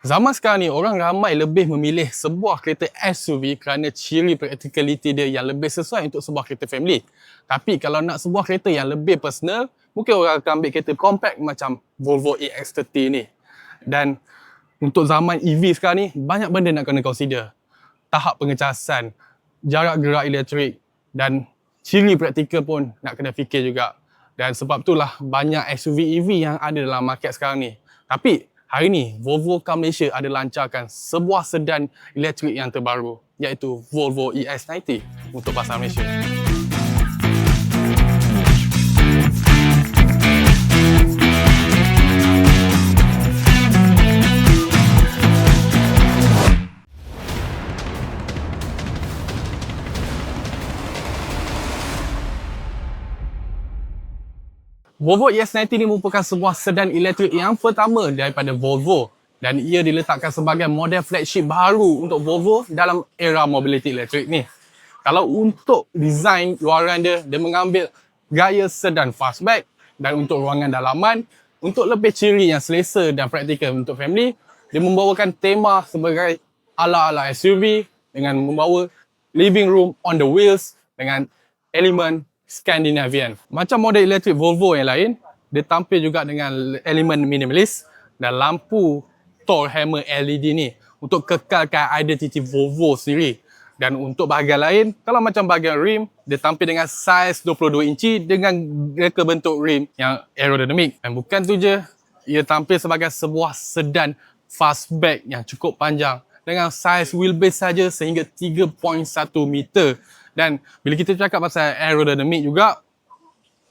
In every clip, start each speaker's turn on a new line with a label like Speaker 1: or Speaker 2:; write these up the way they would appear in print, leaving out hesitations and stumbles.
Speaker 1: Zaman sekarang ni, orang ramai lebih memilih sebuah kereta SUV kerana ciri practicality dia yang lebih sesuai untuk sebuah kereta family. Tapi kalau nak sebuah kereta yang lebih personal, mungkin orang akan ambil kereta compact macam Volvo EX30 ni. Dan untuk zaman EV sekarang ni, banyak benda nak kena consider. Tahap pengecasan, jarak gerak elektrik dan ciri praktikal pun nak kena fikir juga. Dan sebab itulah banyak SUV EV yang ada dalam market sekarang ni. Tapi hari ni Volvo Car Malaysia ada lancarkan sebuah sedan elektrik yang terbaru, iaitu Volvo EX90 untuk pasar Malaysia. Volvo EX90 ini merupakan sebuah sedan elektrik yang pertama daripada Volvo dan ia diletakkan sebagai model flagship baru untuk Volvo dalam era mobility elektrik ni. Kalau untuk desain luaran dia mengambil gaya sedan fastback, dan untuk ruangan dalaman, untuk lebih ciri yang selesa dan praktikal untuk family, dia membawakan tema sebagai ala-ala SUV dengan membawa living room on the wheels dengan elemen Scandinavian. Macam model elektrik Volvo yang lain, dia tampil juga dengan elemen minimalis dan lampu tall hammer LED ni untuk kekalkan identiti Volvo sendiri. Dan untuk bahagian lain, kalau macam bahagian rim, dia tampil dengan saiz 22 inci dengan reka bentuk rim yang aerodinamik. Dan bukan tu je, ia tampil sebagai sebuah sedan fastback yang cukup panjang dengan saiz wheelbase saja sehingga 3.1 meter. Dan bila kita cakap pasal aerodinamik juga,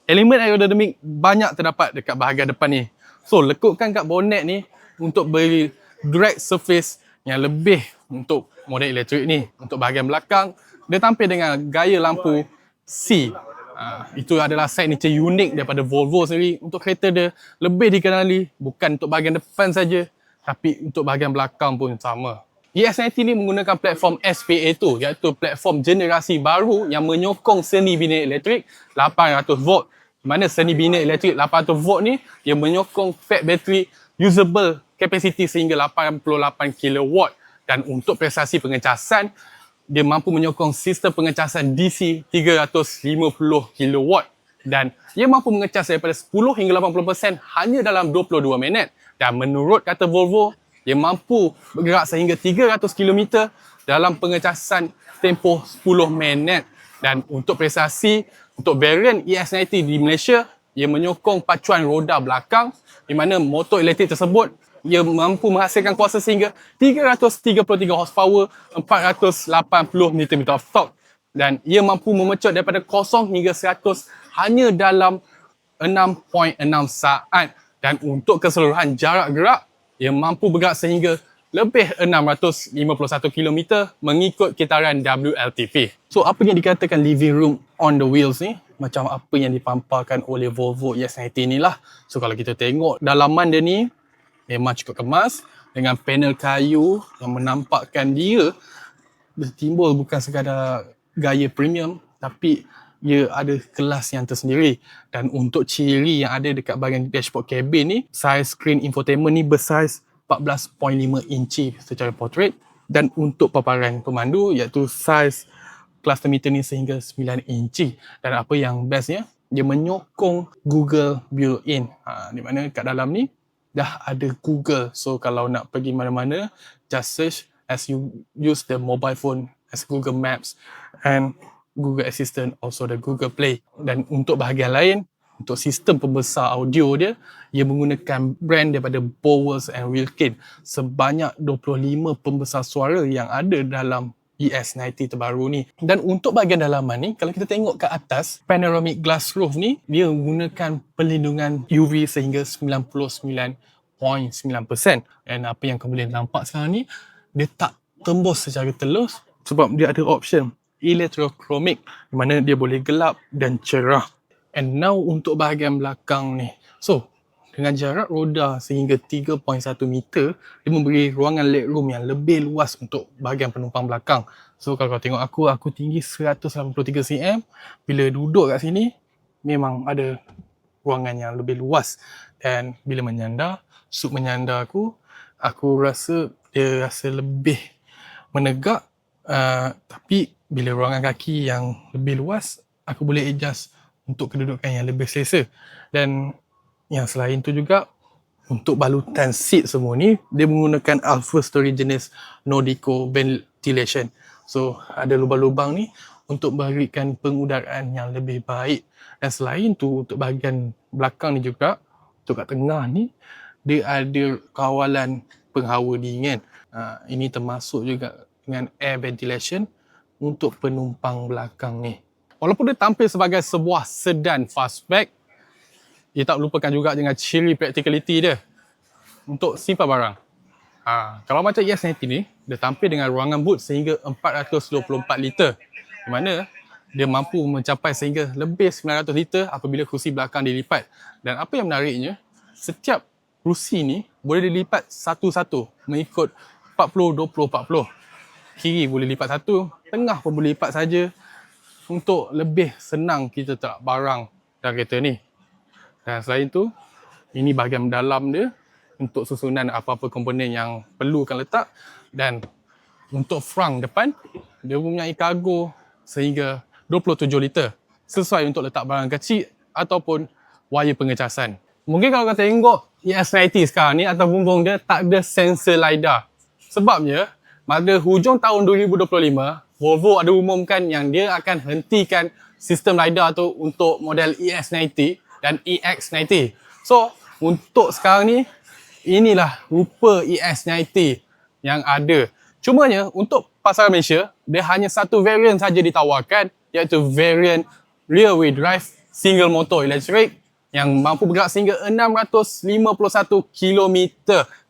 Speaker 1: elemen aerodinamik banyak terdapat dekat bahagian depan ni. So, lekukkan kat bonnet ni untuk beri drag surface yang lebih untuk model elektrik ni. Untuk bahagian belakang, dia tampil dengan gaya lampu C. Itu adalah signature unik daripada Volvo sendiri. Untuk kereta dia lebih dikenali bukan untuk bahagian depan saja, tapi untuk bahagian belakang pun sama. EX90 ni menggunakan platform SPA2, iaitu platform generasi baru yang menyokong seni bina elektrik 800 volt. Di mana seni bina elektrik 800 volt ni, dia menyokong pack battery usable capacity sehingga 88 kW. Dan untuk prestasi pengecasan, dia mampu menyokong sistem pengecasan DC 350 kW. Dan ia mampu mengecas daripada 10 hingga 80% hanya dalam 22 minit. Dan menurut kata Volvo, dia mampu bergerak sehingga 300 km dalam pengecasan tempoh 10 minit. Dan untuk prestasi, untuk variant EX90 di Malaysia, ia menyokong pacuan roda belakang di mana motor elektrik tersebut ia mampu menghasilkan kuasa sehingga 333 horsepower, 480 Nm of torque. Dan ia mampu memecot daripada 0 hingga 100 hanya dalam 6.6 saat. Dan untuk keseluruhan jarak gerak, ia mampu bergerak sehingga lebih 651 km mengikut kitaran WLTP. So, apa yang dikatakan living room on the wheels ni, macam apa yang dipamparkan oleh Volvo EX90 ni lah. So, kalau kita tengok dalaman dia ni, memang cukup kemas dengan panel kayu yang menampakkan dia bertimbul bukan sekadar gaya premium, tapi ia ada kelas yang tersendiri. Dan untuk ciri yang ada dekat bahagian dashboard cabin ni, saiz screen infotainment ni bersaiz 14.5 inci secara portrait. Dan untuk paparan pemandu, iaitu saiz cluster meter ni sehingga 9 inci. Dan apa yang bestnya, dia menyokong Google built-in. Di mana kat dalam ni dah ada Google. So kalau nak pergi mana-mana, just search as you use the mobile phone as Google Maps and Google Assistant, also the Google Play. Dan untuk bahagian lain, untuk sistem pembesar audio dia, ia menggunakan brand daripada Bowers and Wilkins. Sebanyak 25 pembesar suara yang ada dalam EX90 terbaru ni. Dan untuk bahagian dalaman ni, kalau kita tengok ke atas, panoramic glass roof ni, dia menggunakan perlindungan UV sehingga 99.9%. Dan apa yang kamu boleh nampak sekarang ni, dia tak tembus secara telus sebab dia ada option electrochromic, di mana dia boleh gelap dan cerah. And now untuk bahagian belakang ni. So, dengan jarak roda sehingga 3.1 meter, dia memberi ruangan legroom yang lebih luas untuk bahagian penumpang belakang. So, kalau kau tengok aku tinggi 183 cm. Bila duduk kat sini, memang ada ruangan yang lebih luas. Dan bila menyandar, sub menyandar aku Aku rasa dia rasa lebih menegak, tapi bila ruangan kaki yang lebih luas, aku boleh adjust untuk kedudukan yang lebih selesa. Dan yang selain tu juga, untuk balutan seat semua ni, dia menggunakan Alpha Story jenis Nordico ventilation. So, ada lubang-lubang ni untuk berikan pengudaraan yang lebih baik. Dan selain tu, untuk bahagian belakang ni juga, untuk kat tengah ni, dia ada kawalan penghawa dingin. Ini termasuk juga dengan air ventilation untuk penumpang belakang ni. Walaupun dia tampil sebagai sebuah sedan fastback, dia tak lupakan juga dengan ciri practicality dia untuk simpan barang. Kalau macam ES90 ni, dia tampil dengan ruangan boot sehingga 424 liter. Di mana dia mampu mencapai sehingga lebih 900 liter apabila kerusi belakang dilipat. Dan apa yang menariknya, setiap kerusi ni boleh dilipat satu-satu mengikut 40-20-40. Kiri boleh lipat satu, tengah pun boleh lipat saja untuk lebih senang kita tak barang dalam kereta ni. Dan selain tu, ini bahagian dalam dia untuk susunan apa-apa komponen yang perlukan letak. Dan untuk frunk depan, dia mempunyai kargo sehingga 27 liter. Sesuai untuk letak barang kecil ataupun wire pengecasan. Mungkin kalau kau tengok ES90 sekarang ni atau bumbung dia tak ada sensor LiDAR. Sebabnya, pada hujung tahun 2025, Volvo ada umumkan yang dia akan hentikan sistem LiDAR tu untuk model ES90 dan EX90. So, untuk sekarang ni, inilah rupa ES90 yang ada. Cumanya, untuk pasaran Malaysia, dia hanya satu variant saja ditawarkan, iaitu variant rear wheel drive single motor elektrik yang mampu bergerak sehingga 651 km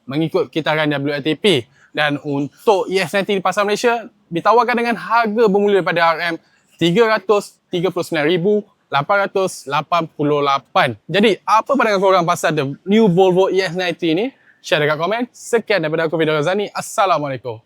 Speaker 1: mengikut kitaran WLTP. Dan untuk ES90 di pasaran Malaysia, ditawarkan dengan harga bermula daripada RM339,888. Jadi, apa pandangan korang pasal the new Volvo ES90 ni? Share dekat komen. Sekian daripada aku, Fidah Razani. Assalamualaikum.